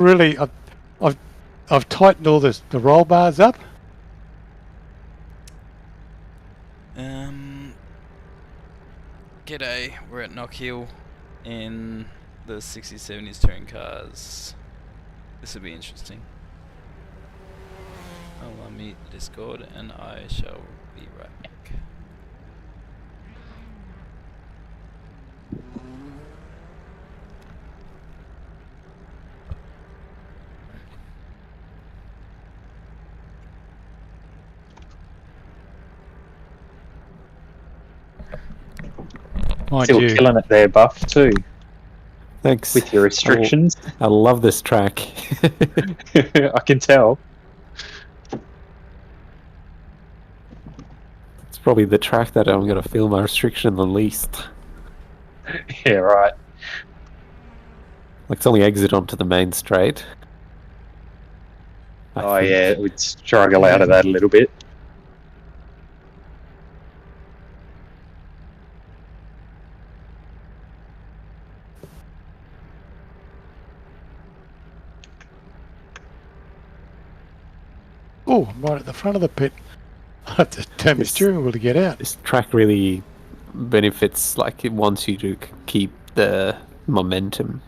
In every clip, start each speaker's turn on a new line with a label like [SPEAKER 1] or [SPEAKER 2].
[SPEAKER 1] really, I've, I've tightened all the roll bars up.
[SPEAKER 2] G'day, we're at Knockhill in the 60s, 70s touring cars. This will be interesting. I'll unmute the Discord and I shall be right back.
[SPEAKER 1] Mind
[SPEAKER 3] Still
[SPEAKER 1] you,
[SPEAKER 3] killing it there, Buff, too,
[SPEAKER 4] Thanks.
[SPEAKER 3] with your restrictions.
[SPEAKER 4] I love this track.
[SPEAKER 3] I can tell.
[SPEAKER 4] It's probably the track that I'm going to feel my restriction the least.
[SPEAKER 3] Yeah, right.
[SPEAKER 4] Like, it's only exit onto the main straight. I think.
[SPEAKER 3] Yeah, we'd struggle out of that a little bit.
[SPEAKER 1] oh, I'm right at the front of the pit. I have to turn my steering wheel to get out.
[SPEAKER 4] This track really benefits, like, it wants you to keep the momentum.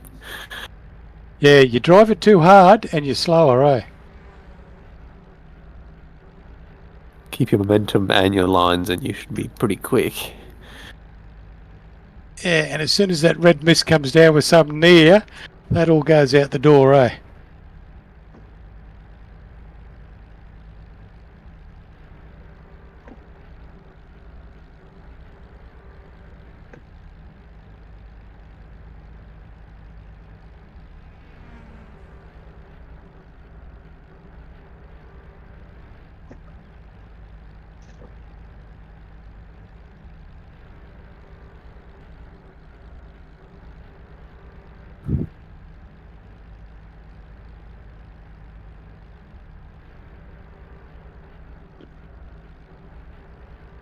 [SPEAKER 1] Yeah, you drive it too hard and you're slower, eh?
[SPEAKER 4] Keep your momentum and your lines, and you should be pretty quick.
[SPEAKER 1] Yeah, and as soon as that red mist comes down with something near, that all goes out the door, eh?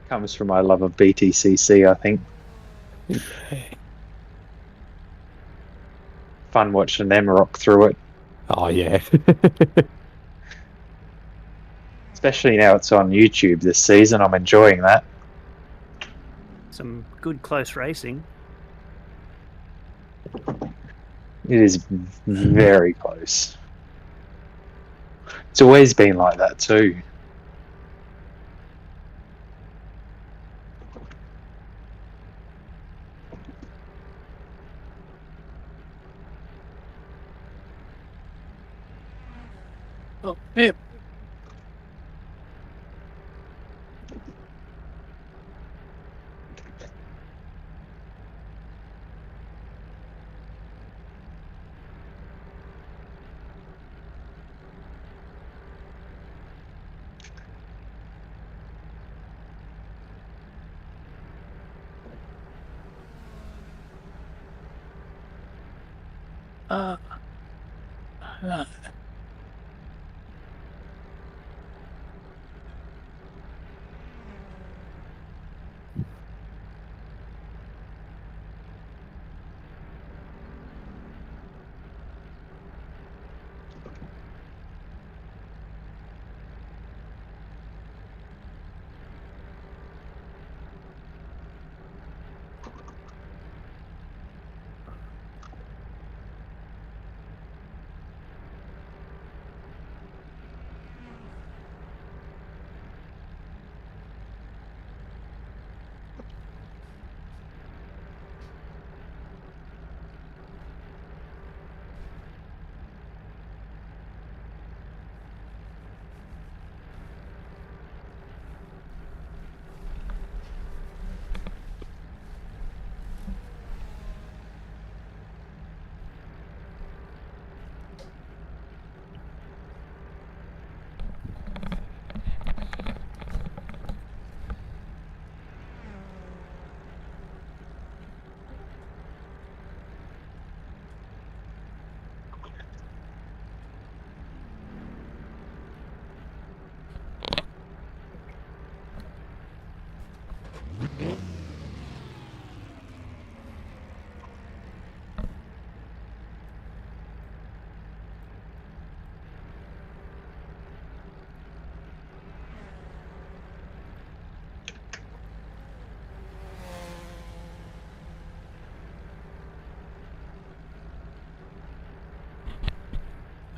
[SPEAKER 3] Comes from my love of BTCC, I think. Fun watching them rock through it.
[SPEAKER 4] Oh, yeah.
[SPEAKER 3] Especially now it's on YouTube this season. I'm enjoying that.
[SPEAKER 5] Some good close racing.
[SPEAKER 3] It is very close. It's always been like that too.
[SPEAKER 1] Oh, yeah. Uh,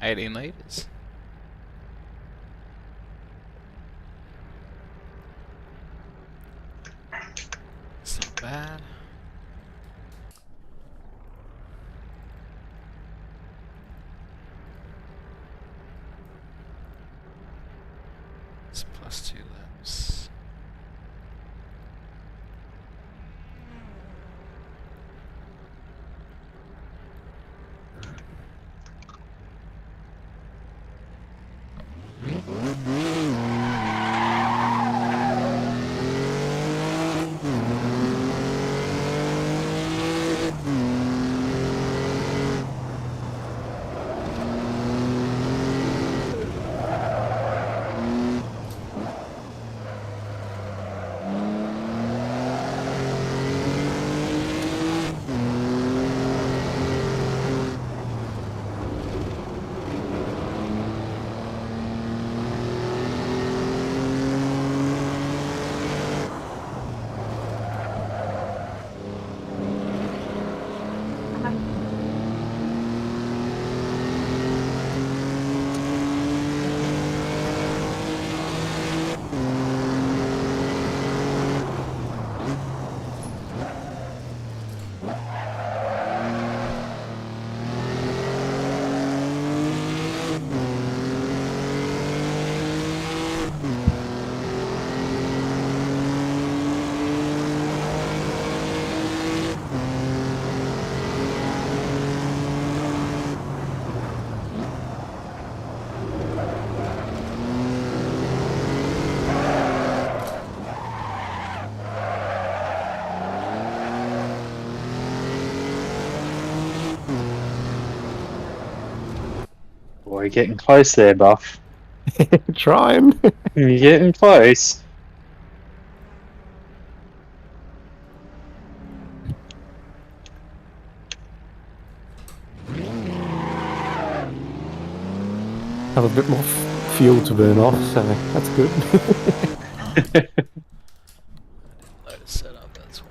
[SPEAKER 2] 18 litres. It's not bad. It's +2 laps.
[SPEAKER 3] Boy, getting close there, Buff.
[SPEAKER 4] Trying.
[SPEAKER 3] You're getting close.
[SPEAKER 4] Have a bit more fuel to burn off, so that's good.
[SPEAKER 2] Load it set up, that's why.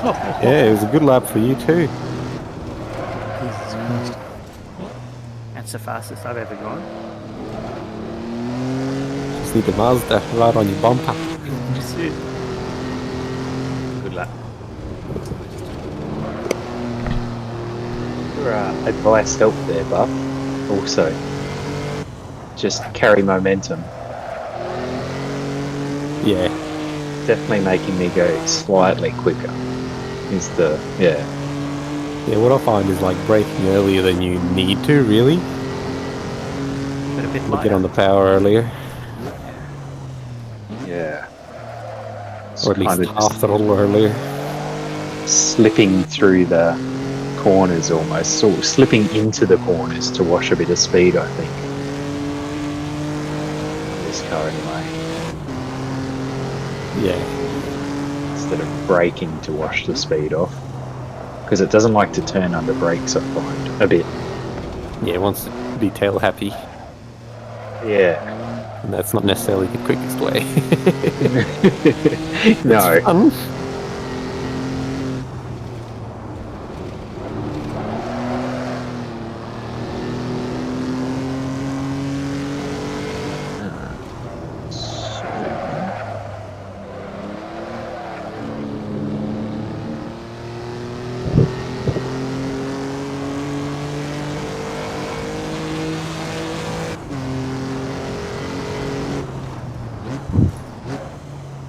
[SPEAKER 4] Yeah, it was a good lap for you too.
[SPEAKER 1] Jesus Christ.
[SPEAKER 5] That's the fastest I've ever gone.
[SPEAKER 4] Just need the Mazda right on your bumper.
[SPEAKER 5] Just it. Good luck.
[SPEAKER 3] Your advice helped there, Buff. Also, just carry momentum.
[SPEAKER 4] Yeah,
[SPEAKER 3] Definitely making me go slightly quicker. Is the
[SPEAKER 4] yeah. What I find is like braking earlier than you need to, really.
[SPEAKER 5] But a bit
[SPEAKER 4] To
[SPEAKER 5] lighter.
[SPEAKER 4] get on the power earlier,
[SPEAKER 3] yeah. It's
[SPEAKER 4] or at least
[SPEAKER 3] kind of
[SPEAKER 4] half throttle earlier.
[SPEAKER 3] slipping through the corners almost, sort of slipping into the corners to wash a bit of speed, I think. This car anyway,
[SPEAKER 4] Yeah,
[SPEAKER 3] instead of braking to wash the speed off. Because it doesn't like to turn under brakes, I find, a bit.
[SPEAKER 4] yeah. It wants to be tail happy,
[SPEAKER 3] Yeah.
[SPEAKER 4] and that's not necessarily the quickest way.
[SPEAKER 3] No.
[SPEAKER 4] It's fun.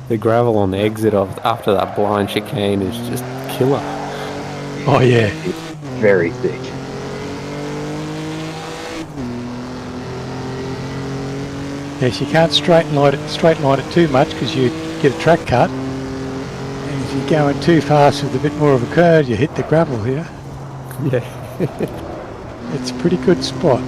[SPEAKER 4] The gravel on the exit of after that blind chicane is just killer.
[SPEAKER 1] Oh, yeah.
[SPEAKER 3] It's very thick.
[SPEAKER 1] Yes, you can't straighten line it too much because you get a track cut. And if you're going too fast with a bit more of a curve, you hit the gravel here.
[SPEAKER 4] Yeah.
[SPEAKER 1] It's a pretty good spot.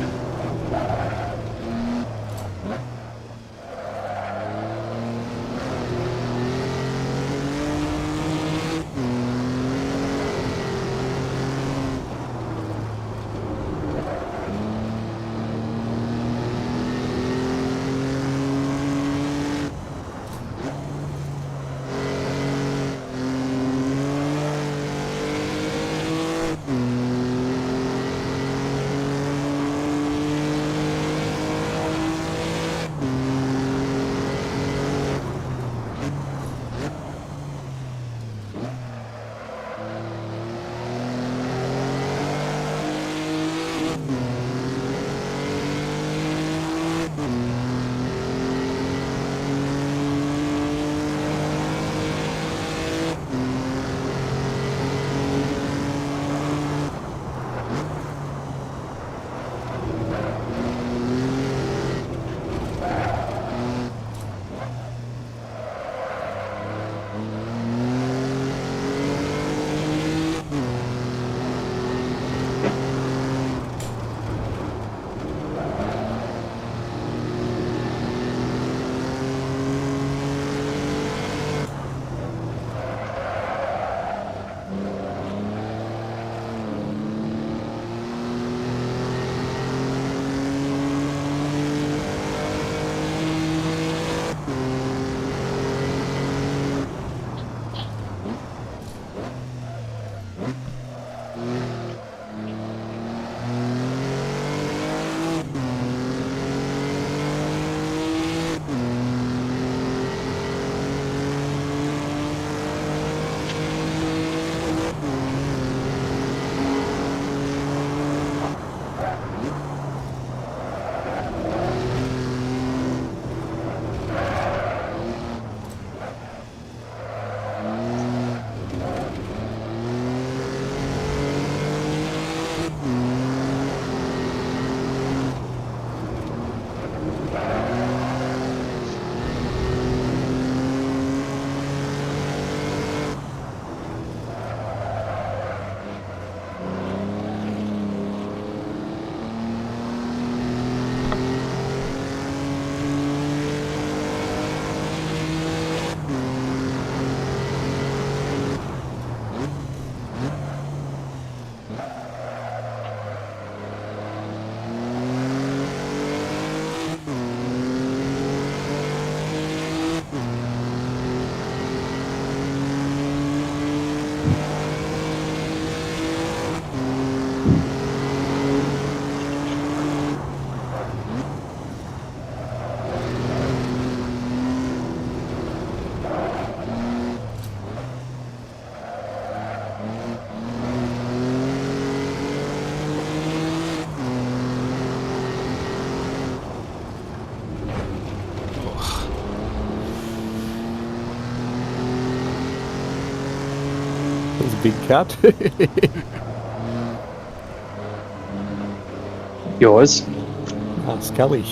[SPEAKER 4] big cut.
[SPEAKER 3] Yours?
[SPEAKER 4] Scully.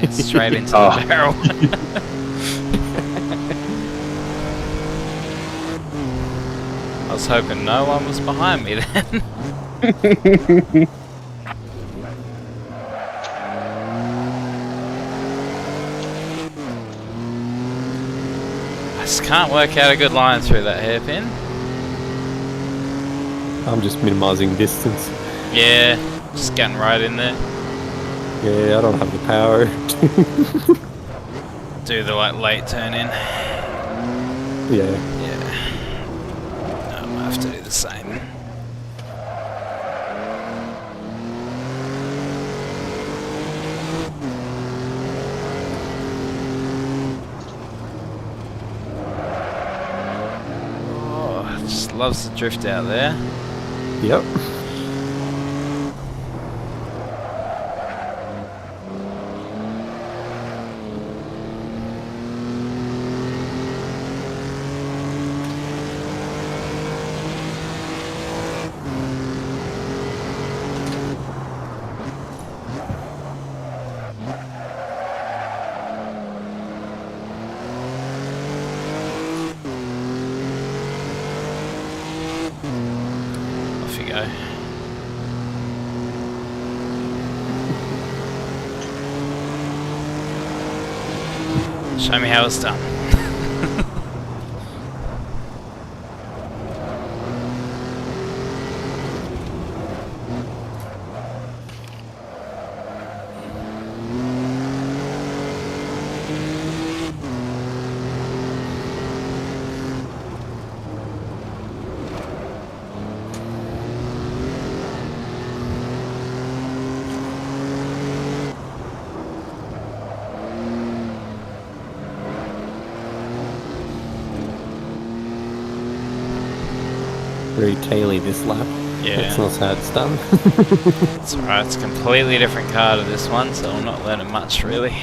[SPEAKER 2] Straight into
[SPEAKER 3] Oh.
[SPEAKER 2] the barrel. I was hoping no one was behind me then. I just can't work out a good line through that hairpin.
[SPEAKER 4] I'm just minimising distance.
[SPEAKER 2] Yeah, just getting right in there.
[SPEAKER 4] Yeah, I don't have the power.
[SPEAKER 2] Do the like late turn in.
[SPEAKER 4] Yeah.
[SPEAKER 2] Yeah. I'm gonna have to do the same. Oh, just loves the drift out there.
[SPEAKER 4] Yep.
[SPEAKER 2] Off you go. Show me how it's done.
[SPEAKER 4] Very taily this lap.
[SPEAKER 2] Yeah.
[SPEAKER 4] That's not how it's done.
[SPEAKER 2] It's alright, it's a completely different car to this one, so I'm not learning much really.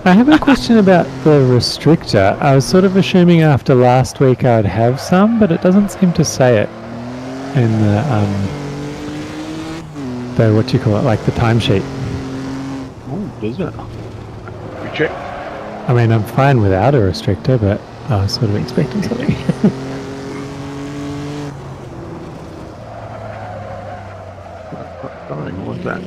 [SPEAKER 1] I have a question about the restrictor. I was sort of assuming after last week I'd have some, but it doesn't seem to say it in the what do you call it, like the timesheet.
[SPEAKER 3] Oh, does it? We check.
[SPEAKER 1] I mean, I'm fine without a restrictor, but I was sort of expecting something.
[SPEAKER 3] What was that?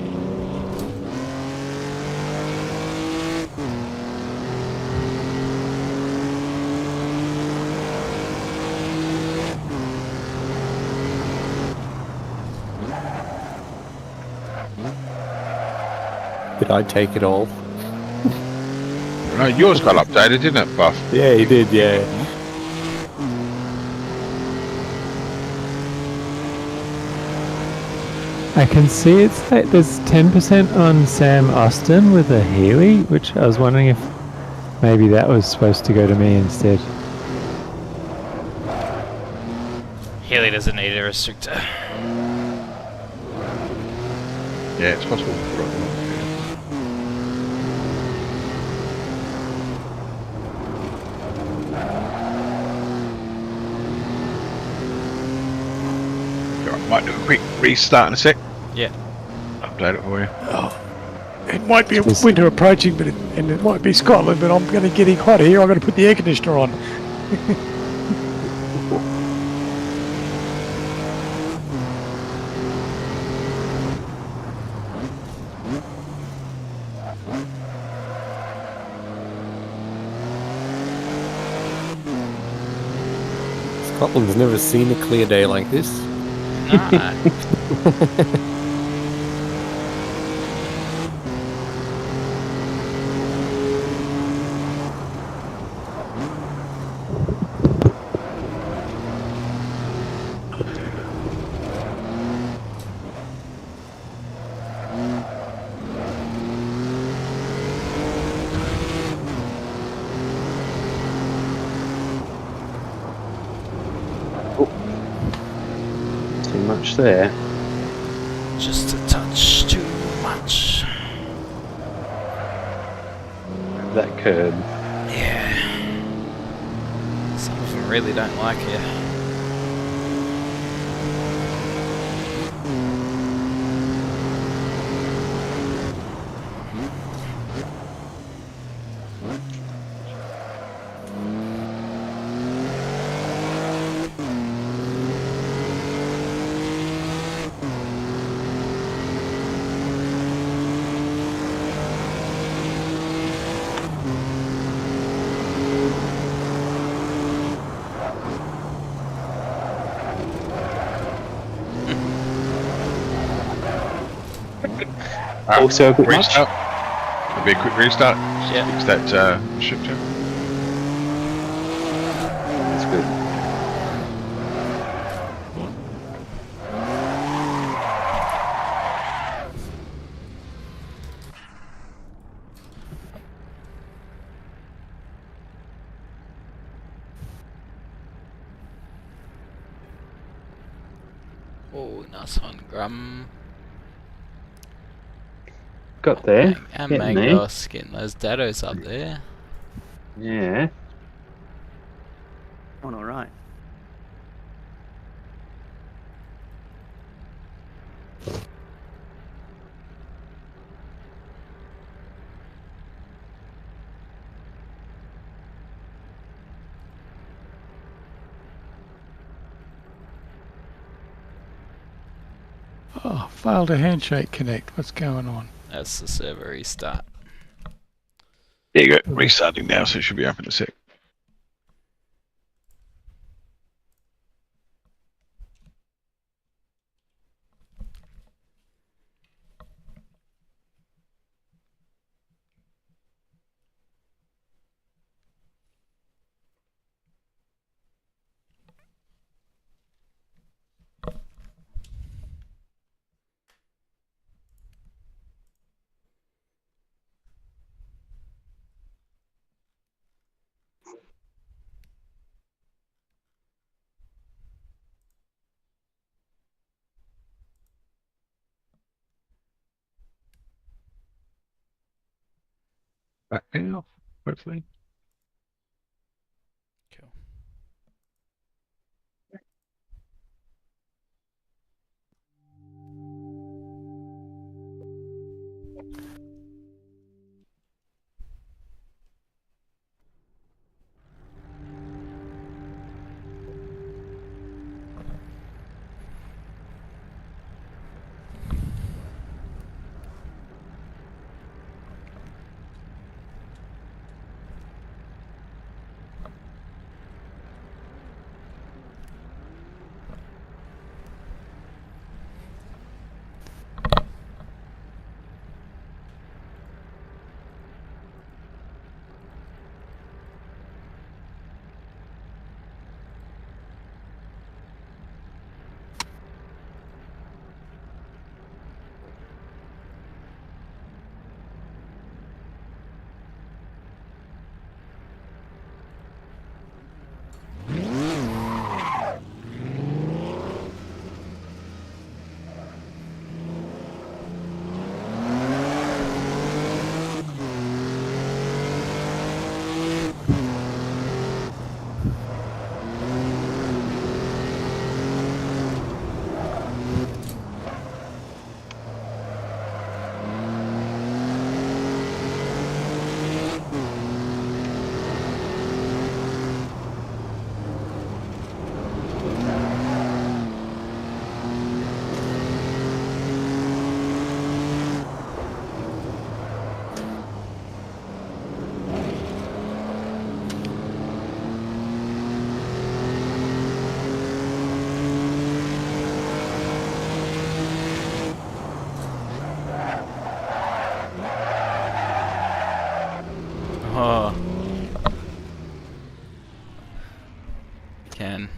[SPEAKER 4] Did I take it all?
[SPEAKER 6] No, yours got updated, didn't it, Buff?
[SPEAKER 4] Yeah, he did, yeah.
[SPEAKER 1] I can see it's like there's 10% on Sam Austin with a Healy, which I was wondering if maybe that was supposed to go to me instead.
[SPEAKER 2] Healy doesn't need a restrictor.
[SPEAKER 6] Yeah, it's possible. Right, might do a quick restart in a sec.
[SPEAKER 2] Yeah.
[SPEAKER 6] Update it for you.
[SPEAKER 1] It might be winter approaching, but it might be Scotland, but I'm going to get hot here. I've got to put the air conditioner on.
[SPEAKER 4] Scotland's never seen a clear day like this.
[SPEAKER 2] Nah.
[SPEAKER 3] Too much there.
[SPEAKER 2] Just a touch too much.
[SPEAKER 3] That curb.
[SPEAKER 2] Yeah. Some of them really don't like it.
[SPEAKER 3] Also a bit much.
[SPEAKER 6] Restart. It'll be a quick restart.
[SPEAKER 2] Yeah.
[SPEAKER 6] Fix that ship too.
[SPEAKER 3] That's good.
[SPEAKER 2] Oh, nice one, Grum.
[SPEAKER 3] Got there.
[SPEAKER 2] And
[SPEAKER 3] Getting there.
[SPEAKER 2] Mangos getting those dados up there.
[SPEAKER 3] Yeah.
[SPEAKER 5] On all right.
[SPEAKER 1] Oh, failed a handshake connect. What's going on?
[SPEAKER 2] That's the server restart.
[SPEAKER 6] There you go. Restarting now, so it should be up in a sec. Back now, hopefully.
[SPEAKER 2] Cool. Oh. Can.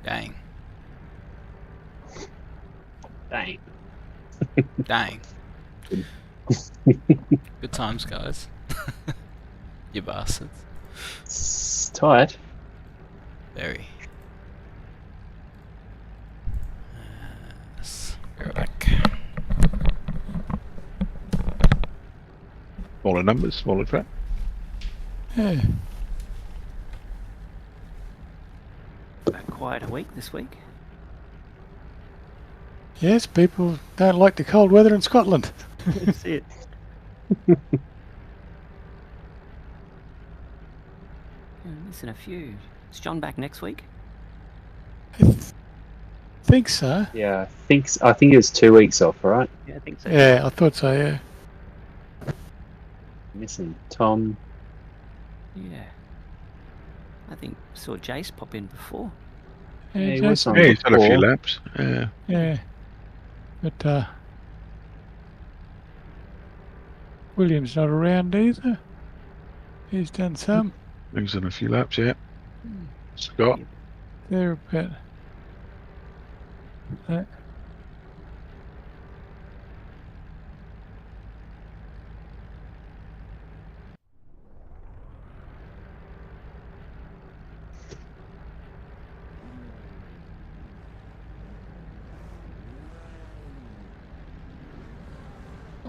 [SPEAKER 2] Dang.
[SPEAKER 3] Dang.
[SPEAKER 2] Dang. Good times, guys. You bastards.
[SPEAKER 3] It's tight.
[SPEAKER 2] Very. Yes. Be right back.
[SPEAKER 6] Smaller numbers, smaller track.
[SPEAKER 1] Yeah.
[SPEAKER 5] Quite a week this week.
[SPEAKER 1] Yes, people don't like the cold weather in Scotland.
[SPEAKER 5] That's it. Missing a few. Is John back next week?
[SPEAKER 1] I think so.
[SPEAKER 3] Yeah, I think it's 2 weeks off, right?
[SPEAKER 5] Yeah, I think so.
[SPEAKER 1] Yeah, I thought so, yeah.
[SPEAKER 3] Missing Tom.
[SPEAKER 5] Yeah. I think saw Jace pop in before.
[SPEAKER 1] Yeah,
[SPEAKER 3] Yeah, he was
[SPEAKER 1] Jason,
[SPEAKER 3] on
[SPEAKER 6] Yeah, he's had a few
[SPEAKER 3] before.
[SPEAKER 6] laps. Yeah.
[SPEAKER 1] yeah. But William's not around either. He's done some.
[SPEAKER 6] He's done a few laps, yeah. Scott.
[SPEAKER 1] They're about that.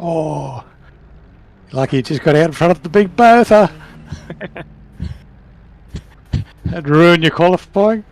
[SPEAKER 1] Oh, lucky he just got out in front of the big Bertha. That'd ruin your qualifying.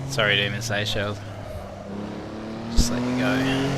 [SPEAKER 2] Sorry to even say, Shell. Just let you go.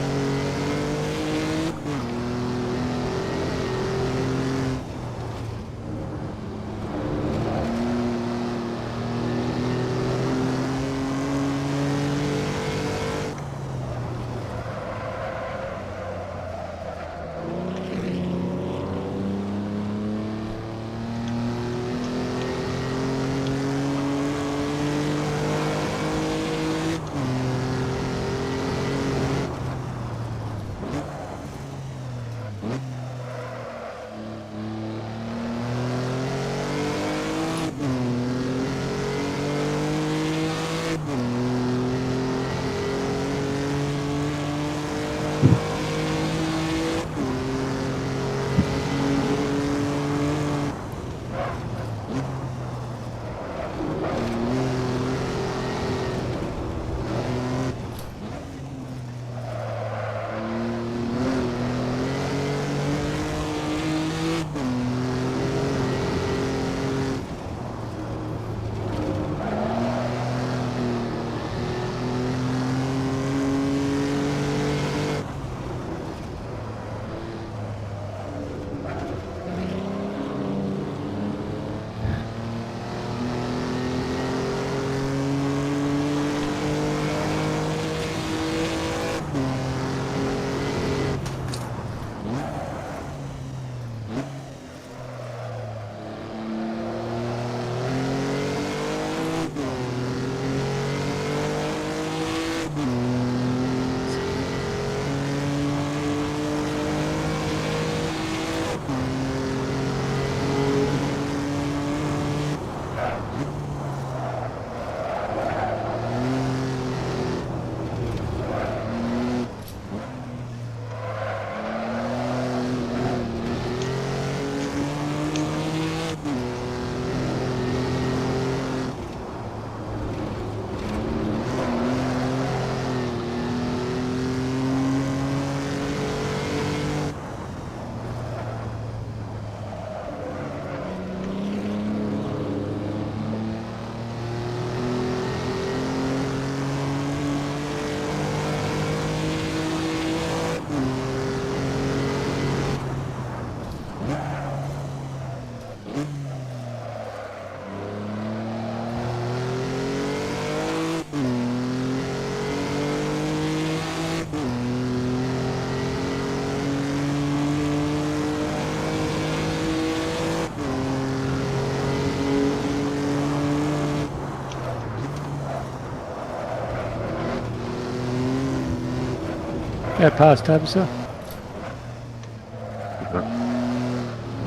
[SPEAKER 1] Go past Tabitha.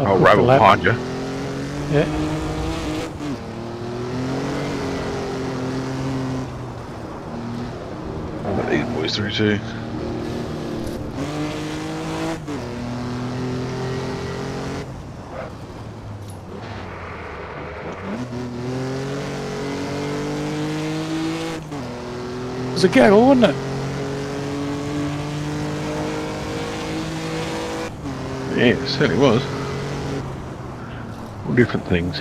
[SPEAKER 6] I'll rabble behind you.
[SPEAKER 1] Yeah.
[SPEAKER 6] I'll let these boys through too.
[SPEAKER 1] It was a gaggle, wasn't it?
[SPEAKER 6] Yeah, it certainly was. All different things.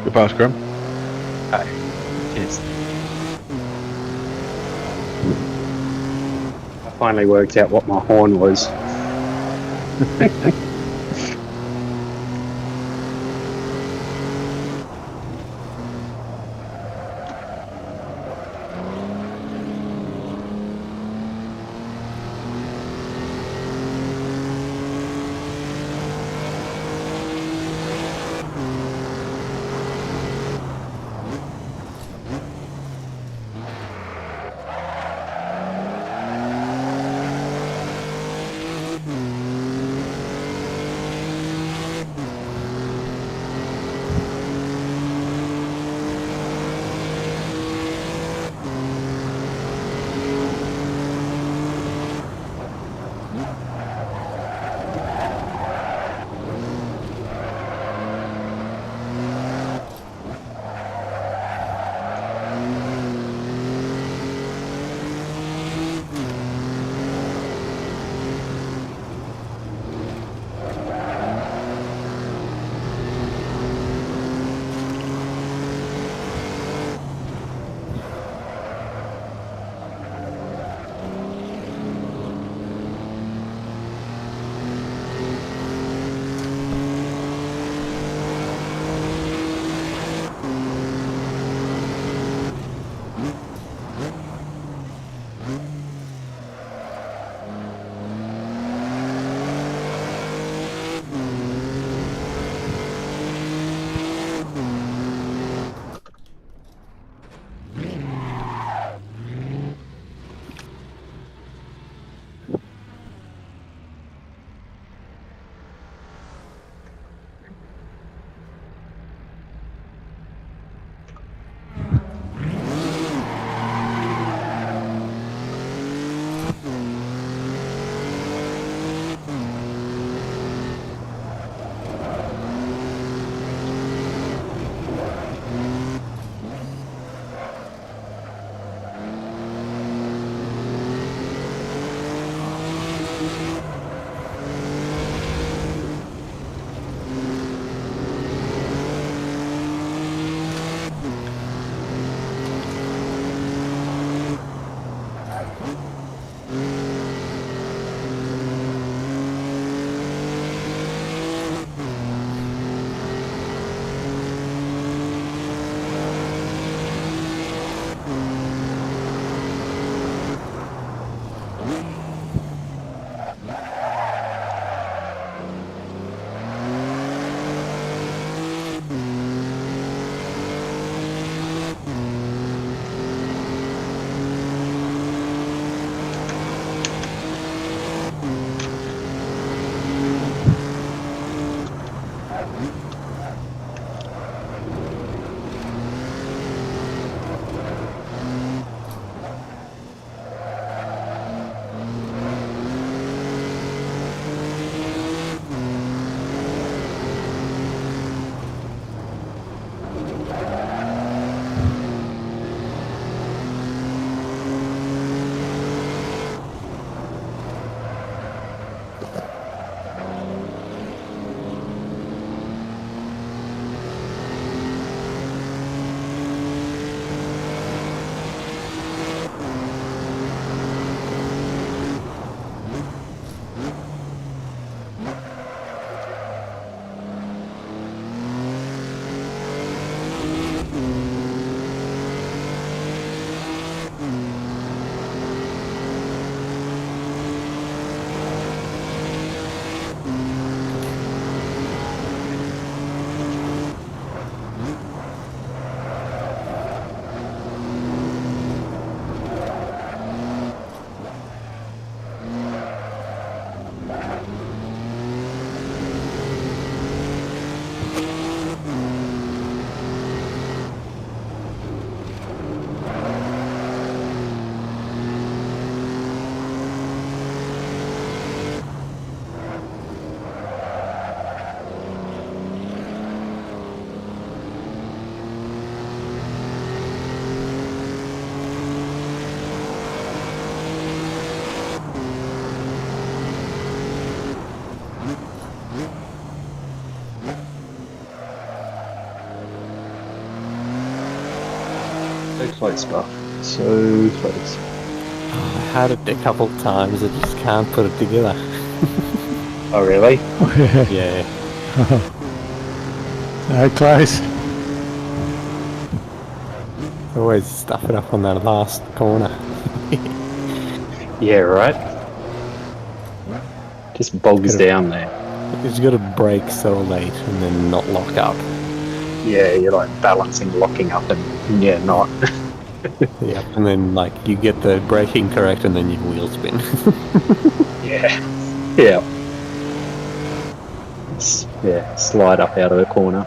[SPEAKER 6] Good pass, Grim.
[SPEAKER 3] Okay. Cheers. I finally worked out what my horn was. So close, Buff. So close.
[SPEAKER 4] I had it a couple times. I just can't put it together.
[SPEAKER 3] Oh, really?
[SPEAKER 4] Yeah.
[SPEAKER 1] So close.
[SPEAKER 4] Always stuff it up on that last corner.
[SPEAKER 3] Yeah, right. Just bogs down there.
[SPEAKER 4] You've got to brake so late and then not lock up.
[SPEAKER 3] Yeah, you're like balancing, locking up, and yeah, not.
[SPEAKER 4] Yep. And then like you get the braking correct and then you wheel spin.
[SPEAKER 3] Yeah. Yeah. Yeah, slide up out of the corner.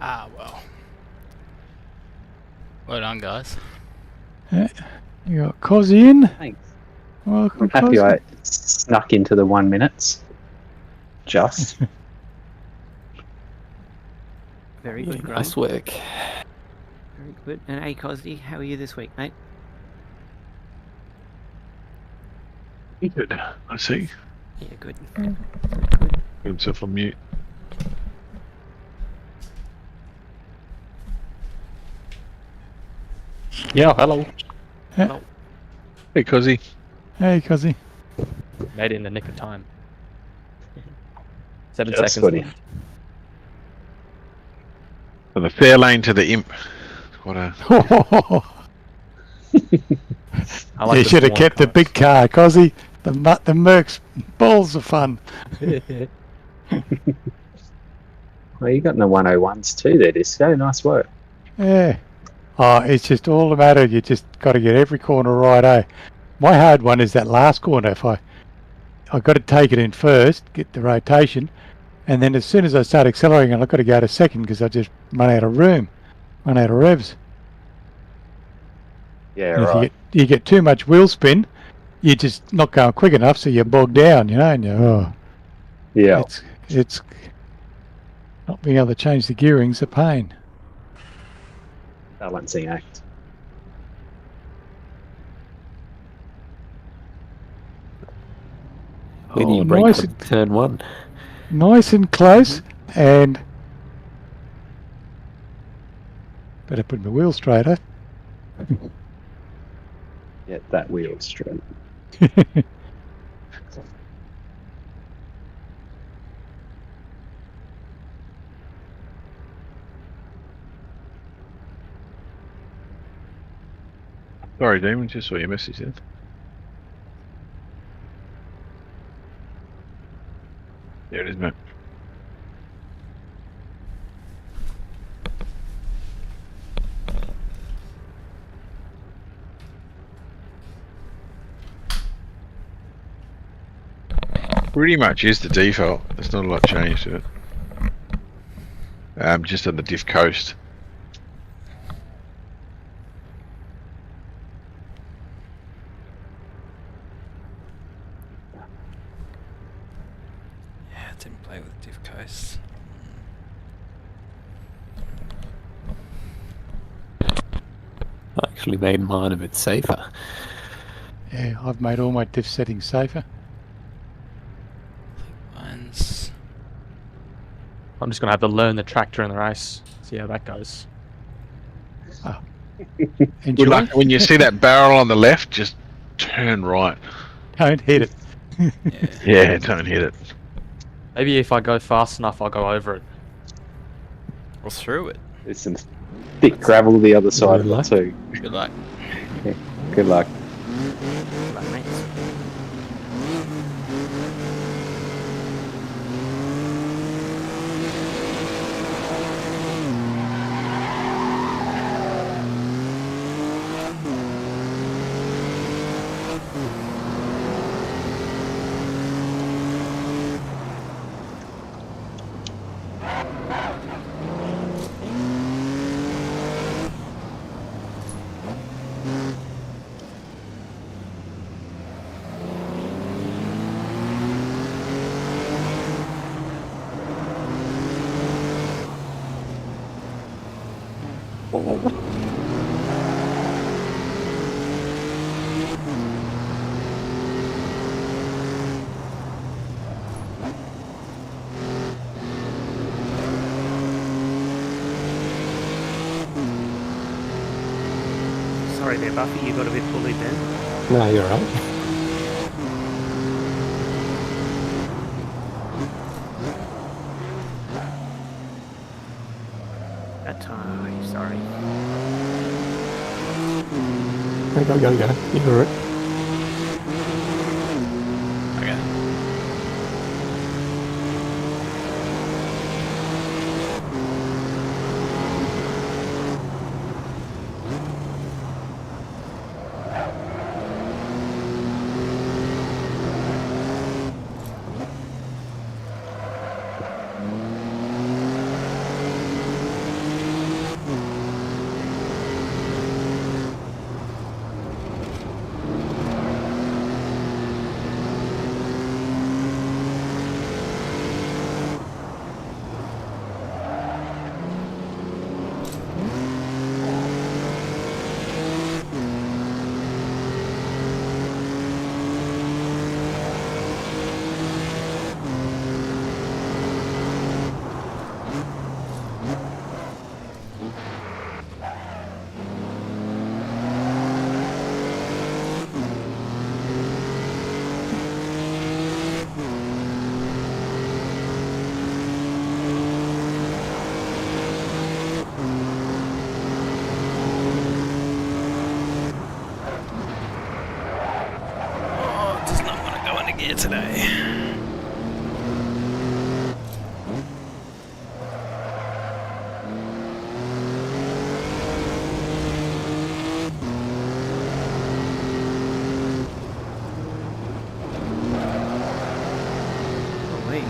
[SPEAKER 2] Ah, well. Well done, guys.
[SPEAKER 1] You got Cozzy in.
[SPEAKER 3] Thanks.
[SPEAKER 1] Welcome,
[SPEAKER 3] I'm happy
[SPEAKER 1] Cozzy.
[SPEAKER 3] I snuck into the 1 minutes. Just.
[SPEAKER 5] Very good, Graham.
[SPEAKER 4] Nice work.
[SPEAKER 5] Very good. And hey, Cosdy, how are you this week, mate?
[SPEAKER 6] Good. I see.
[SPEAKER 5] Yeah, good.
[SPEAKER 1] Mm.
[SPEAKER 5] Good.
[SPEAKER 6] Put himself on mute.
[SPEAKER 7] Yeah, hello.
[SPEAKER 5] Well,
[SPEAKER 6] Hey, Cozzy.
[SPEAKER 1] Hey, Cozzy.
[SPEAKER 7] Made it in the nick of time. 7
[SPEAKER 3] Just
[SPEAKER 7] seconds
[SPEAKER 3] got in.
[SPEAKER 7] left.
[SPEAKER 6] From the fair lane to the imp. What a...
[SPEAKER 7] I like
[SPEAKER 1] You
[SPEAKER 7] the
[SPEAKER 1] should have
[SPEAKER 7] smaller
[SPEAKER 1] kept the
[SPEAKER 7] cars.
[SPEAKER 1] big car, Cozzy. The Mercs balls of fun.
[SPEAKER 3] Well, you got in the 101s too there, Disco. Nice work.
[SPEAKER 1] Yeah. Oh, it's just all a matter. You just got to get every corner right. My hard one is that last corner. If I got to take it in first, get the rotation, and then as soon as I start accelerating, I've got to go to second because I just run out of room, run out of revs.
[SPEAKER 3] Yeah,
[SPEAKER 1] And
[SPEAKER 3] right.
[SPEAKER 1] if you get too much wheel spin, you're just not going quick enough, so you bog down, and
[SPEAKER 3] Yeah.
[SPEAKER 1] it's not being able to change the gearing's a pain.
[SPEAKER 3] Balancing act.
[SPEAKER 4] When you brake
[SPEAKER 1] nice,
[SPEAKER 4] for turn 1.
[SPEAKER 1] nice and close, and better put my wheel straighter.
[SPEAKER 3] Get that wheel straight.
[SPEAKER 6] Sorry, Damon. Just saw your message then. There it is, mate. Pretty much is the default. There's not a lot changed to it. Just on the diff coast.
[SPEAKER 2] Yeah, I didn't play with diff coast.
[SPEAKER 4] I actually made mine a bit safer.
[SPEAKER 1] Yeah, I've made all my diff settings safer.
[SPEAKER 2] Mine's...
[SPEAKER 7] I'm just gonna have to learn the tractor in the race. See how that goes.
[SPEAKER 1] Enjoy.
[SPEAKER 6] Good luck. When you see that barrel on the left, just turn right.
[SPEAKER 1] Don't hit it.
[SPEAKER 2] Yeah.
[SPEAKER 6] Yeah, don't hit it.
[SPEAKER 7] Maybe if I go fast enough, I'll go over it.
[SPEAKER 2] Or through it.
[SPEAKER 3] There's some thick gravel the other side of
[SPEAKER 4] luck.
[SPEAKER 3] it too.
[SPEAKER 2] Good luck.
[SPEAKER 3] Good luck.
[SPEAKER 5] right, mate. Sorry there, Buffy, you got a bit bullied then.
[SPEAKER 4] No, you're right.
[SPEAKER 5] That time, sorry.
[SPEAKER 4] Go. You're right.
[SPEAKER 2] Okay. Oh, it does not want to go into gear today.
[SPEAKER 5] Wait.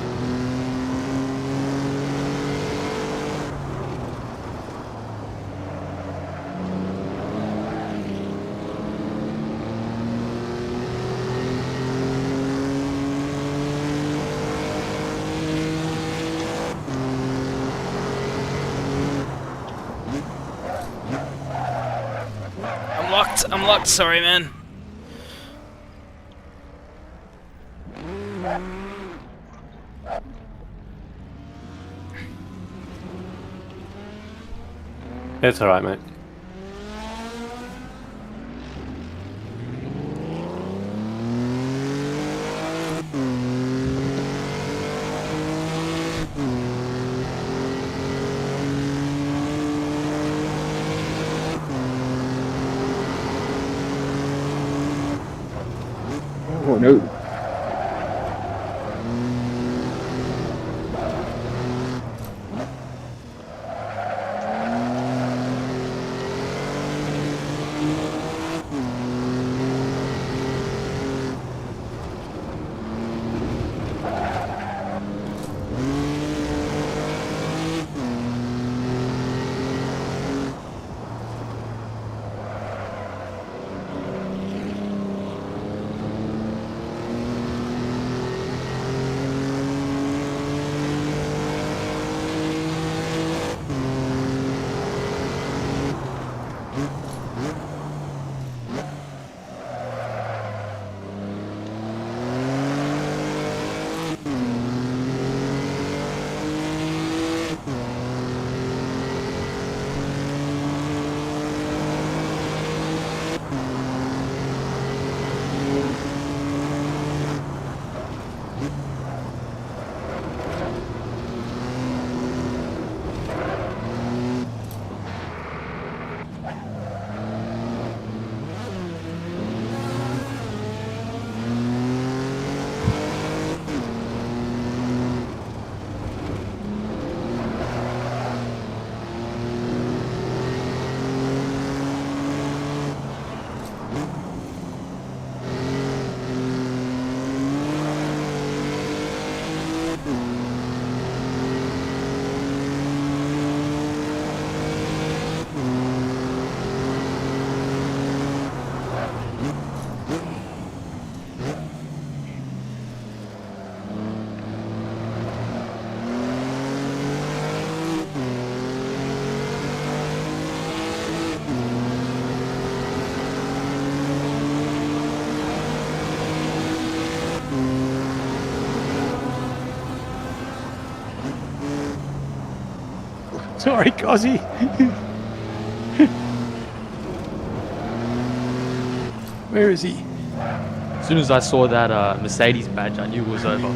[SPEAKER 2] I'm locked, sorry man.
[SPEAKER 4] It's alright, mate.
[SPEAKER 3] Oh no.
[SPEAKER 1] Sorry, Cozzy. Where is he?
[SPEAKER 7] As soon as I saw that Mercedes badge, I knew it was over.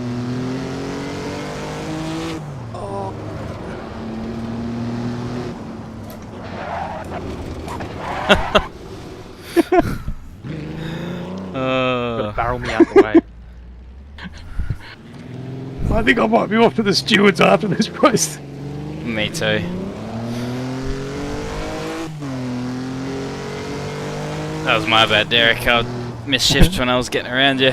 [SPEAKER 7] Gotta barrel me out the way.
[SPEAKER 1] I think I might be off to the stewards after this race.
[SPEAKER 2] Me too. That was my bad, Derek. I missed shift when I was getting around you.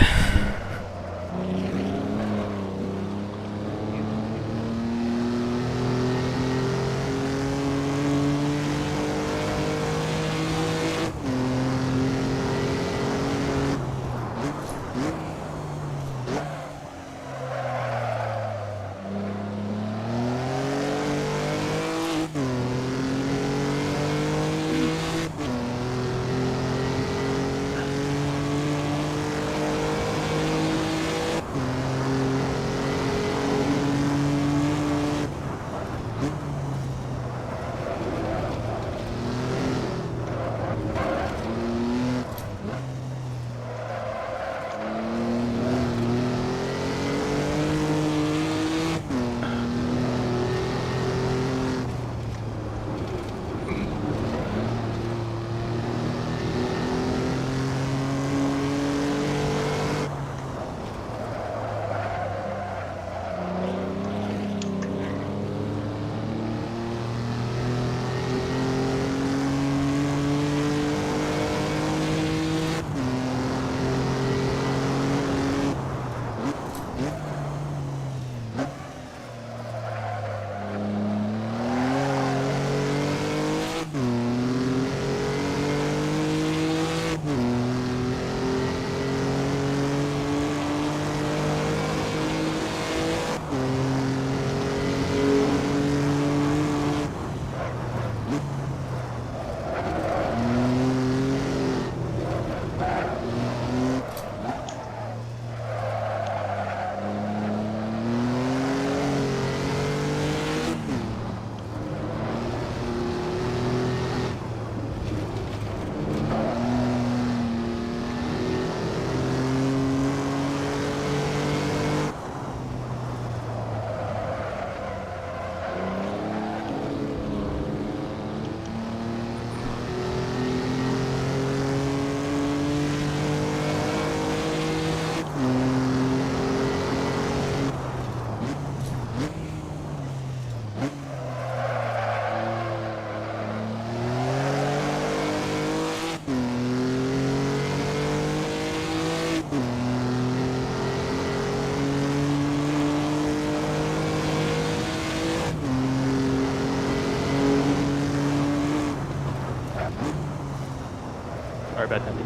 [SPEAKER 7] Sorry about that.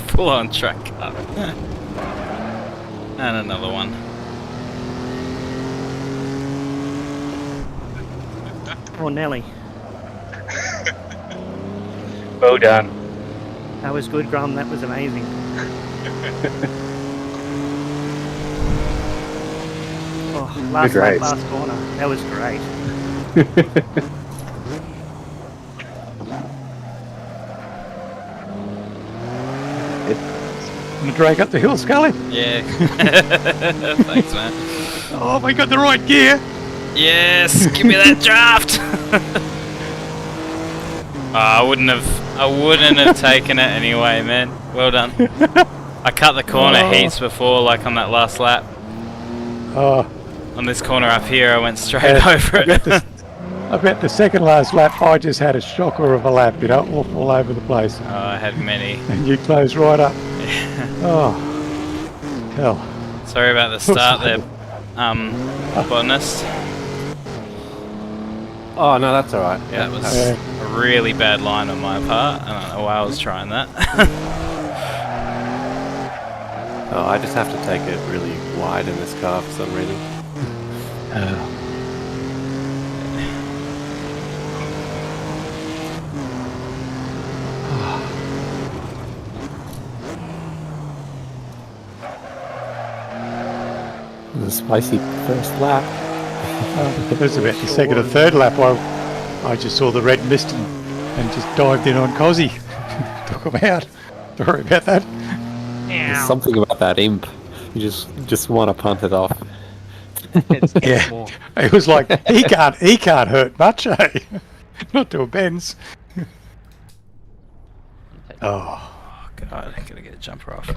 [SPEAKER 2] Full on track car. And another one.
[SPEAKER 5] Oh, Nelly.
[SPEAKER 3] Well done.
[SPEAKER 5] That was good, Grum. That was amazing. Oh, last
[SPEAKER 3] Good
[SPEAKER 5] lap,
[SPEAKER 3] race.
[SPEAKER 5] last corner. That was great.
[SPEAKER 1] Gonna drag up the hill, Scully.
[SPEAKER 2] Yeah. Thanks, man.
[SPEAKER 1] Oh, we got the right gear.
[SPEAKER 2] Yes, give me that draft. I wouldn't have taken it anyway, man. Well done. I cut the corner heaps before, like on that last lap.
[SPEAKER 1] Oh,
[SPEAKER 2] On this corner up here, I went straight over it.
[SPEAKER 1] I bet the second last lap I just had a shocker of a lap, you know, all over the place.
[SPEAKER 2] Oh, I had many.
[SPEAKER 1] And you closed right up. Oh, hell.
[SPEAKER 2] Sorry about the start there, botanist.
[SPEAKER 4] Oh no, that's all right.
[SPEAKER 2] That was a really bad line on my part. I don't know why I was trying that.
[SPEAKER 4] Oh, I just have to take it really wide in this car for some reason. It was a spicy first lap.
[SPEAKER 1] It was about the second or third lap. I just saw the red mist and just dived in on Cozzy. Took him out. Sorry about that.
[SPEAKER 4] There's something about that imp. You just want to punt it off.
[SPEAKER 1] Yeah, it was like he can't hurt much, eh? Not to a Benz. Oh,
[SPEAKER 2] God, I gotta get a jumper off.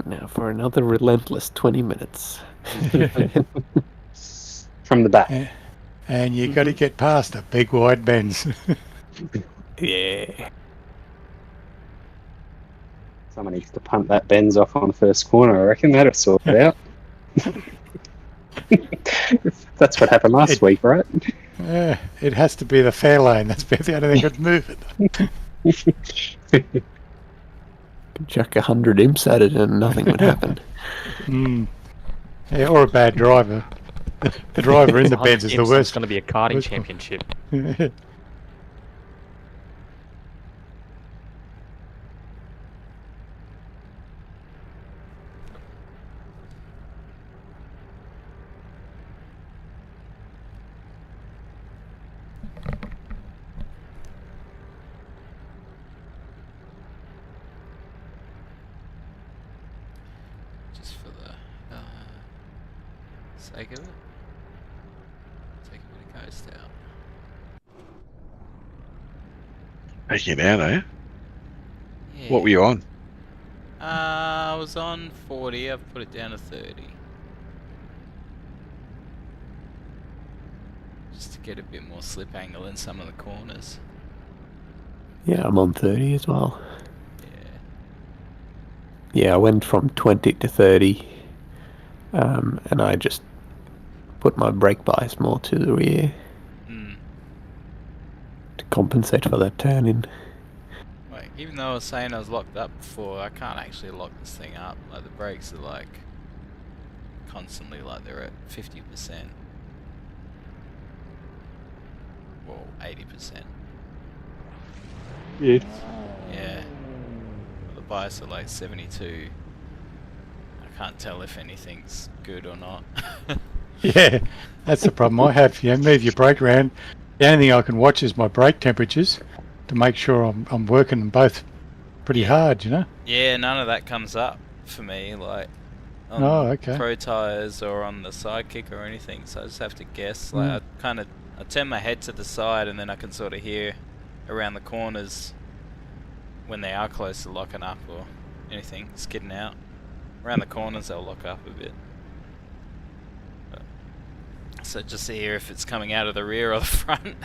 [SPEAKER 4] Now for another relentless 20 minutes.
[SPEAKER 3] From the back.
[SPEAKER 1] and you got to get past a big wide Benz.
[SPEAKER 4] Yeah.
[SPEAKER 3] Someone needs to punt that Benz off on the first corner. I reckon that'll sort it out. That's what happened last week, right?
[SPEAKER 1] It has to be the fair lane. That's about the only thing that can move it.
[SPEAKER 4] Chuck 100 imps at it and nothing would happen.
[SPEAKER 1] Yeah, or a bad driver. The driver in the Benz is the worst.
[SPEAKER 7] It's going to be a karting
[SPEAKER 1] worst
[SPEAKER 7] championship.
[SPEAKER 2] Just for the sake of it. Take a bit of coast out.
[SPEAKER 6] Taking it out, eh?
[SPEAKER 2] Yeah.
[SPEAKER 6] What were you on?
[SPEAKER 2] I was on 40, I've put it down to 30. Just to get a bit more slip angle in some of the corners.
[SPEAKER 4] Yeah, I'm on 30 as well.
[SPEAKER 2] Yeah.
[SPEAKER 4] Yeah, I went from 20 to 30, and I just put my brake bias more to the rear to compensate for that turn in.
[SPEAKER 2] Like, even though I was saying I was locked up before, I can't actually lock this thing up. Like, the brakes are like constantly like they're at 50%. 80%.
[SPEAKER 3] Yeah.
[SPEAKER 2] Yeah. The bias are like 72. I can't tell if anything's good or not.
[SPEAKER 1] Yeah, that's the problem I have. You move your brake around. The only thing I can watch is my brake temperatures to make sure I'm working them both pretty hard, you know?
[SPEAKER 2] Yeah, none of that comes up for me, like on
[SPEAKER 1] Oh, okay.
[SPEAKER 2] pro tires or on the sidekick or anything. So I just have to guess. Like I turn my head to the side, and then I can sort of hear around the corners when they are close to locking up or anything skidding out. Around the corners they'll lock up a bit. So just to hear if it's coming out of the rear or the front.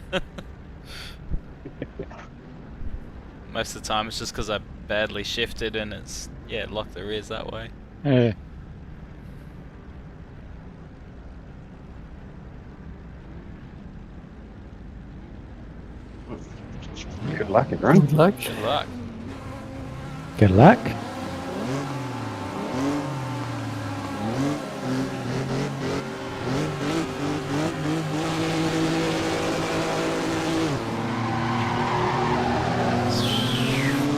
[SPEAKER 2] Most of the time it's just because I badly shifted and it's, yeah, locked the rears that way.
[SPEAKER 1] Yeah.
[SPEAKER 3] Good luck, everyone.
[SPEAKER 4] Good luck.
[SPEAKER 2] Good luck.
[SPEAKER 1] Good luck.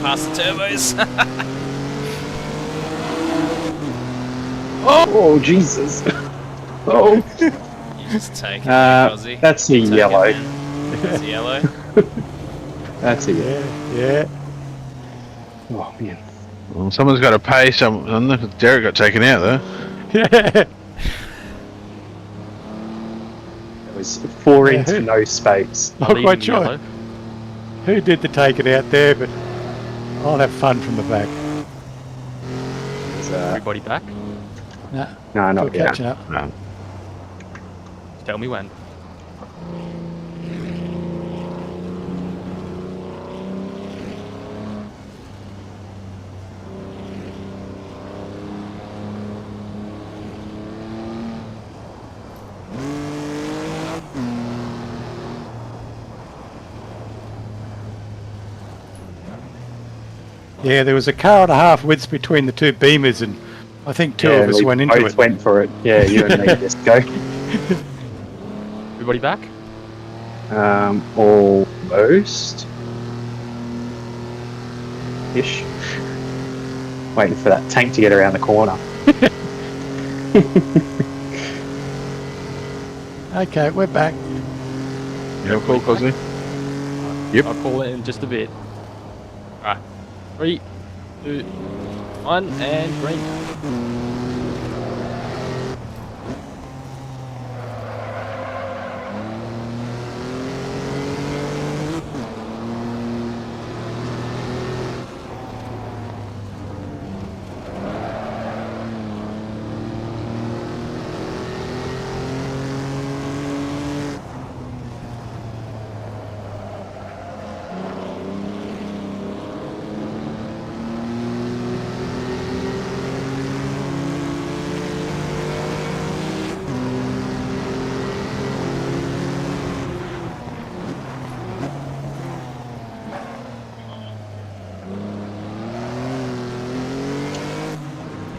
[SPEAKER 2] Past the turbos.
[SPEAKER 3] Oh, Jesus. Oh.
[SPEAKER 2] You just take it, Aussie.
[SPEAKER 3] That's a
[SPEAKER 2] Take it,
[SPEAKER 3] yellow.
[SPEAKER 2] man. That's a yellow.
[SPEAKER 3] That's a yellow.
[SPEAKER 1] Yeah.
[SPEAKER 3] Oh, man.
[SPEAKER 6] Well, someone's got to pay someone. Derek got taken out though.
[SPEAKER 1] Yeah.
[SPEAKER 3] It was 4 ends for no space.
[SPEAKER 1] Not
[SPEAKER 7] Leading
[SPEAKER 1] quite
[SPEAKER 7] the
[SPEAKER 1] sure
[SPEAKER 7] yellow.
[SPEAKER 1] who did the take it out there, but I'll have fun from the back.
[SPEAKER 3] It's,
[SPEAKER 7] Everybody back.
[SPEAKER 1] No,
[SPEAKER 3] no,
[SPEAKER 1] still
[SPEAKER 3] not yet.
[SPEAKER 1] catching up.
[SPEAKER 6] No.
[SPEAKER 7] Tell me when.
[SPEAKER 1] Yeah, there was a car and a half width between the two Beamers, and I think two of us
[SPEAKER 3] we
[SPEAKER 1] went into
[SPEAKER 3] both
[SPEAKER 1] it.
[SPEAKER 3] went for it. Yeah, you and me just go.
[SPEAKER 7] Everybody back?
[SPEAKER 3] Almost. Ish. Waiting for that tank to get around the corner.
[SPEAKER 1] Okay, we're back.
[SPEAKER 6] Yeah, cool, Cosy.
[SPEAKER 7] I'll call it in just a bit. Alright. 3, 2, 1, and green.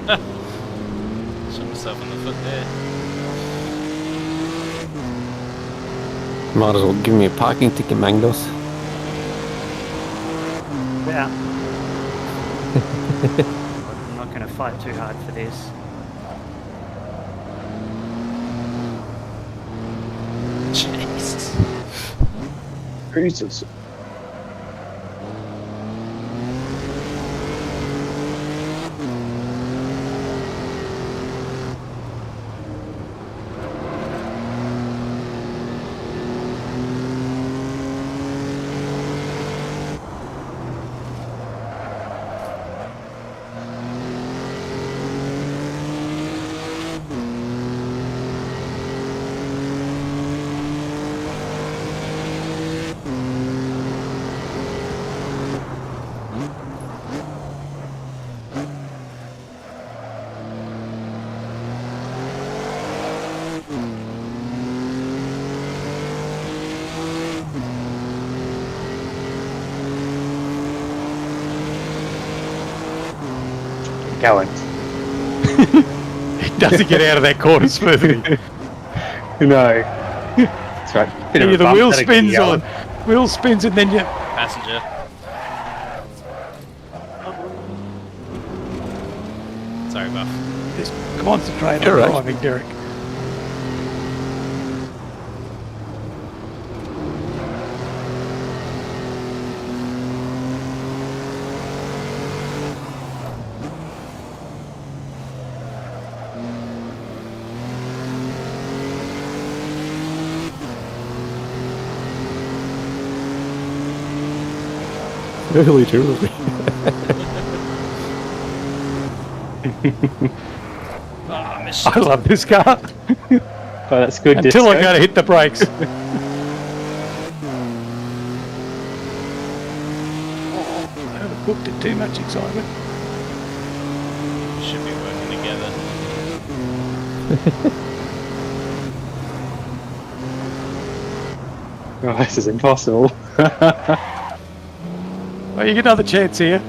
[SPEAKER 2] Shot myself in the foot there.
[SPEAKER 4] Might as well give me a parking ticket, Mangos.
[SPEAKER 5] Yeah. I'm not going to fight too hard for this.
[SPEAKER 2] Jesus.
[SPEAKER 3] Jesus. Going.
[SPEAKER 1] He doesn't get out of that corner smoothly.
[SPEAKER 3] No. That's right. Bit of
[SPEAKER 1] Yeah,
[SPEAKER 3] a
[SPEAKER 1] the
[SPEAKER 3] bump,
[SPEAKER 1] wheel
[SPEAKER 3] that'll get you
[SPEAKER 1] spins
[SPEAKER 3] going.
[SPEAKER 1] on. Wheel spins and then you...
[SPEAKER 2] Passenger. Sorry, Buff.
[SPEAKER 1] Just concentrate
[SPEAKER 4] You're
[SPEAKER 1] on
[SPEAKER 4] right.
[SPEAKER 1] driving, Derek.
[SPEAKER 4] Really, truly.
[SPEAKER 2] Oh, I missed
[SPEAKER 1] I
[SPEAKER 2] it.
[SPEAKER 1] love this car.
[SPEAKER 3] Oh, that's good.
[SPEAKER 1] Until I
[SPEAKER 3] Disco.
[SPEAKER 1] go to hit the brakes. I haven't booked it too much excitement.
[SPEAKER 2] Should be working together.
[SPEAKER 3] Oh, this is impossible.
[SPEAKER 1] Well, you get another chance here.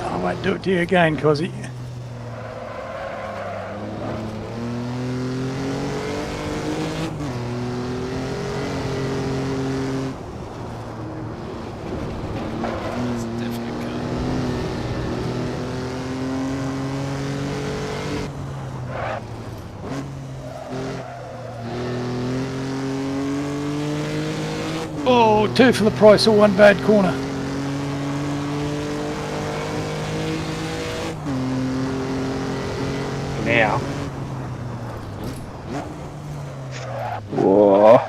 [SPEAKER 1] I won't do it to you again, Cozzy.
[SPEAKER 2] That's a definite cut.
[SPEAKER 1] Oh, two for the price of one bad corner.
[SPEAKER 3] Now. Whoa.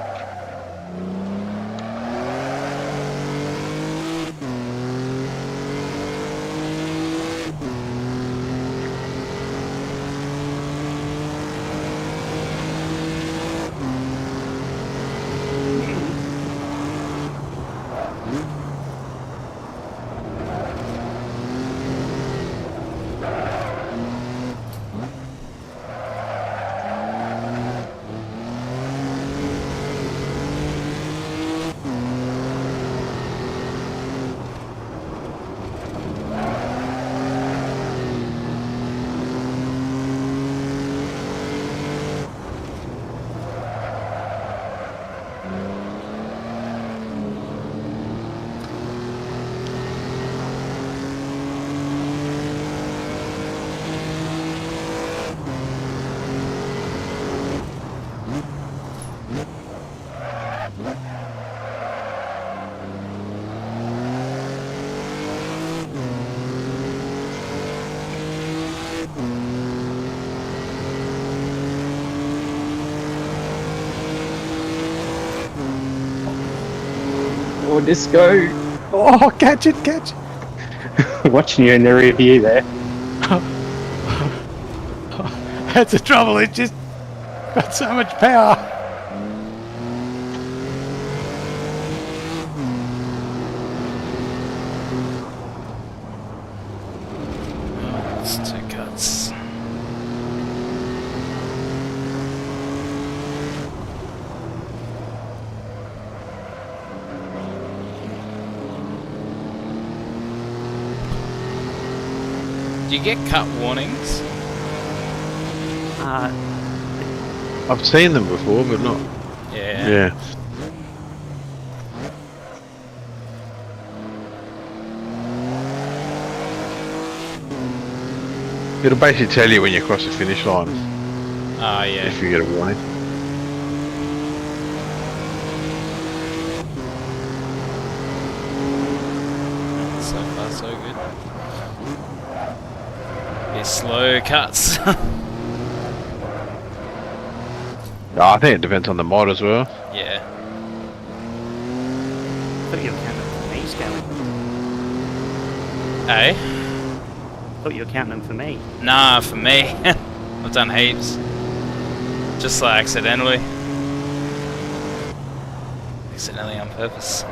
[SPEAKER 3] Oh, Disco.
[SPEAKER 1] Oh, catch it, catch it.
[SPEAKER 3] Watching you in the rear view there.
[SPEAKER 1] That's the trouble, it just got so much power.
[SPEAKER 2] It's two cuts. Do you get cut warnings?
[SPEAKER 6] I've seen them before, but not.
[SPEAKER 2] Yeah.
[SPEAKER 6] Yeah. It'll basically tell you when you cross the finish line
[SPEAKER 2] Oh yeah.
[SPEAKER 6] if you get a warning.
[SPEAKER 2] So far, so good. These slow cuts.
[SPEAKER 6] I think it depends on the mod as well.
[SPEAKER 2] Yeah.
[SPEAKER 5] I thought you were counting them for me, Skelly.
[SPEAKER 2] Hey?
[SPEAKER 5] I thought you were counting them for me.
[SPEAKER 2] Nah, for me. I've done heaps. Just like accidentally. Accidentally on purpose.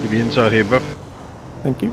[SPEAKER 6] You'll be inside here, bro.
[SPEAKER 4] Thank you.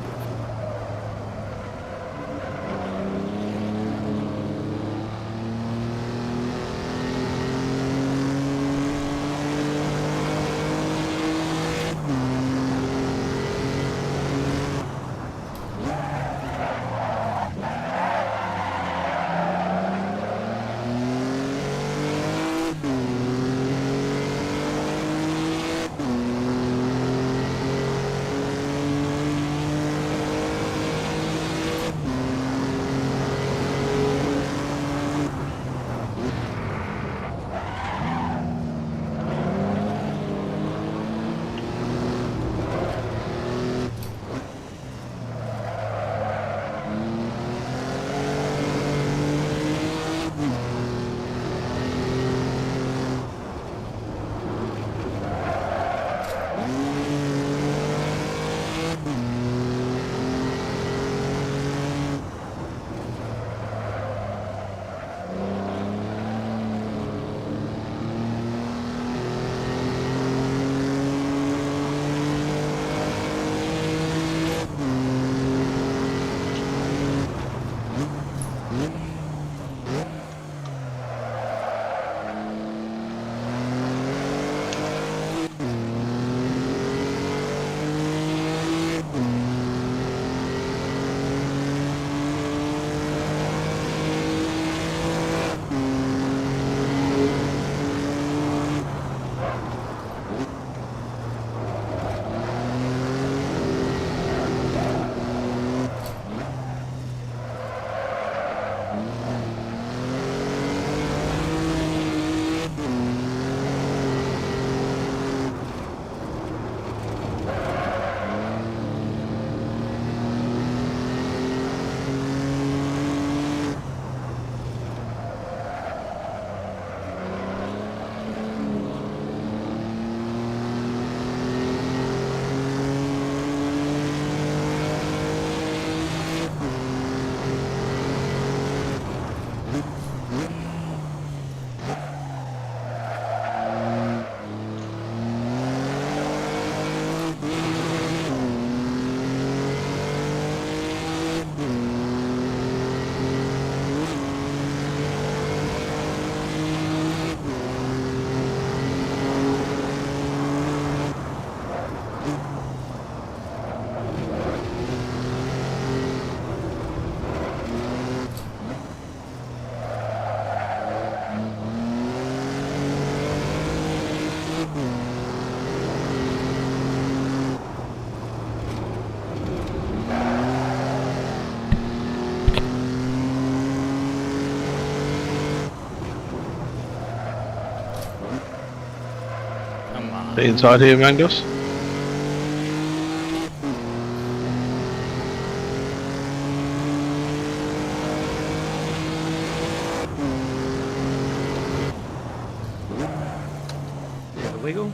[SPEAKER 6] The inside here, Mangus.
[SPEAKER 5] Bit of a wiggle.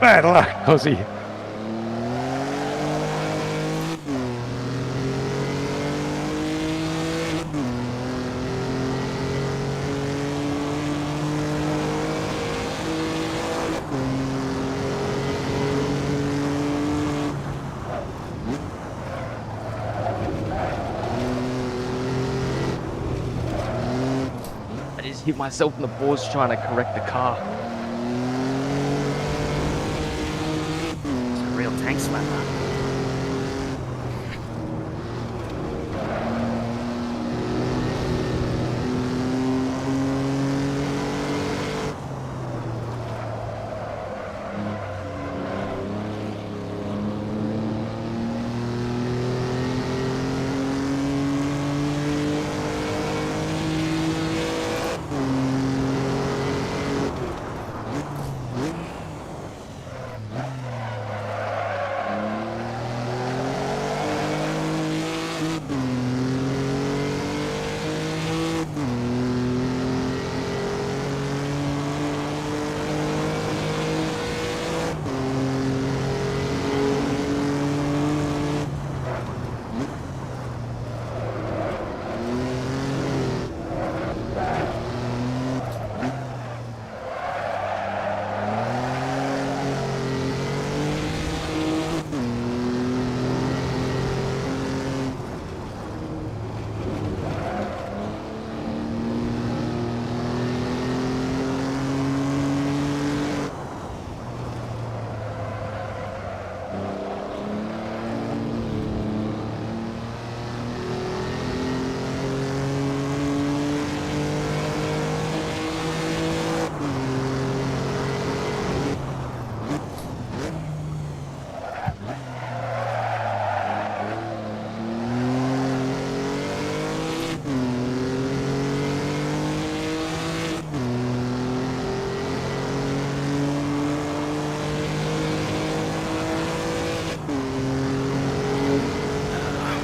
[SPEAKER 1] Bad luck, Aussie.
[SPEAKER 7] I just hit myself in the balls trying to correct the car.
[SPEAKER 5] It's a real tank slapper.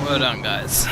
[SPEAKER 2] Well done, guys.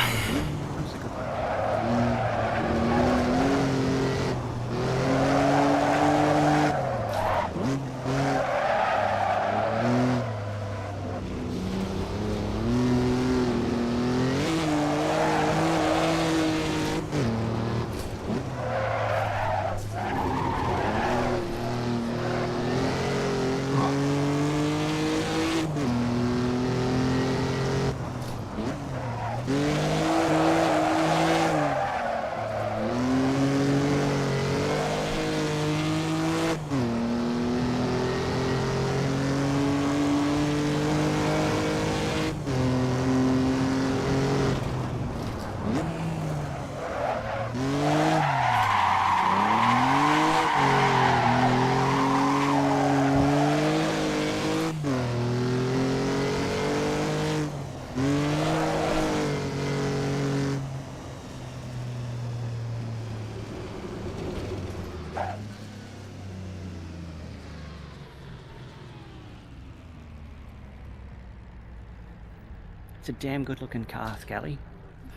[SPEAKER 5] It's a damn good looking car, Scally.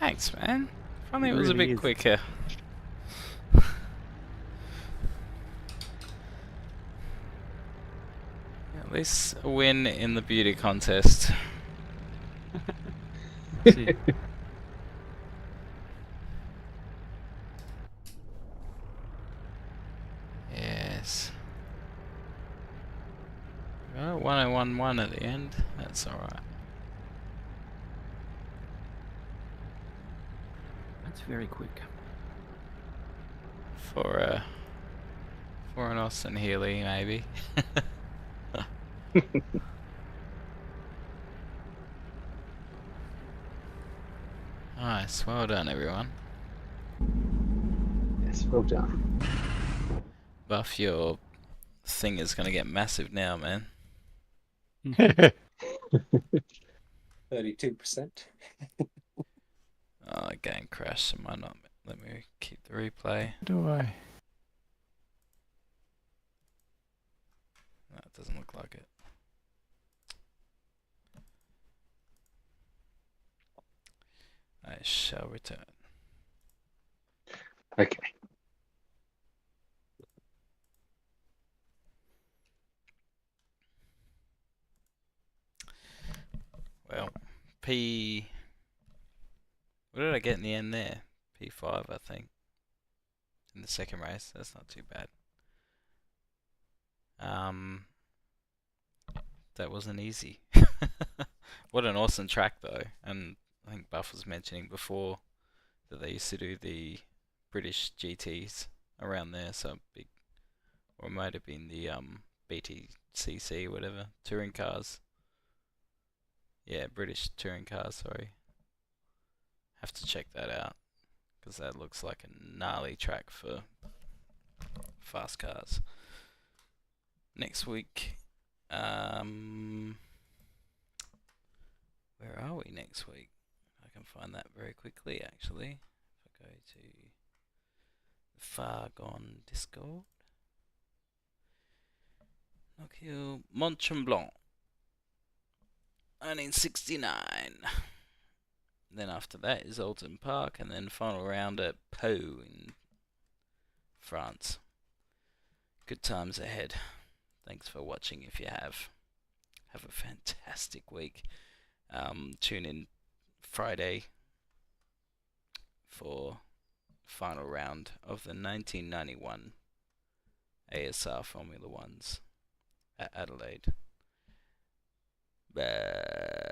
[SPEAKER 2] Thanks, man. If only it was a
[SPEAKER 5] Really
[SPEAKER 2] bit
[SPEAKER 5] is.
[SPEAKER 2] quicker. At least a win in the beauty contest.
[SPEAKER 5] That's it.
[SPEAKER 2] Yes. Well, 1011 at the end. That's alright.
[SPEAKER 5] That's very quick.
[SPEAKER 2] For an Austin Healy, maybe. Nice, well done, everyone.
[SPEAKER 3] Yes, well done.
[SPEAKER 2] Buff, your thing is gonna get massive now, man.
[SPEAKER 8] 32%.
[SPEAKER 2] Oh, game crash, so might not let me keep the replay.
[SPEAKER 1] Do I?
[SPEAKER 2] No, it doesn't look like it. I shall return.
[SPEAKER 3] Okay.
[SPEAKER 2] P. What did I get in the end there? P5, I think. In the second race. That's not too bad. That wasn't easy. What an awesome track though. And I think Buff was mentioning before that they used to do the British GTs around there, so big, or it might have been the BTCC, whatever, touring cars. Yeah, British touring cars, sorry. Have to check that out, because that looks like a gnarly track for fast cars. Next week, where are we next week? I can find that very quickly, actually. If I go to the Fargone Discord. Knockhill, Mont Tremblant, 1969. Then after that is Alton Park, and then final round at Pau in France. Good times ahead. Thanks for watching if you have. Have a fantastic week. Tune in Friday for final round of the 1991 ASR Formula Ones at Adelaide. Bye.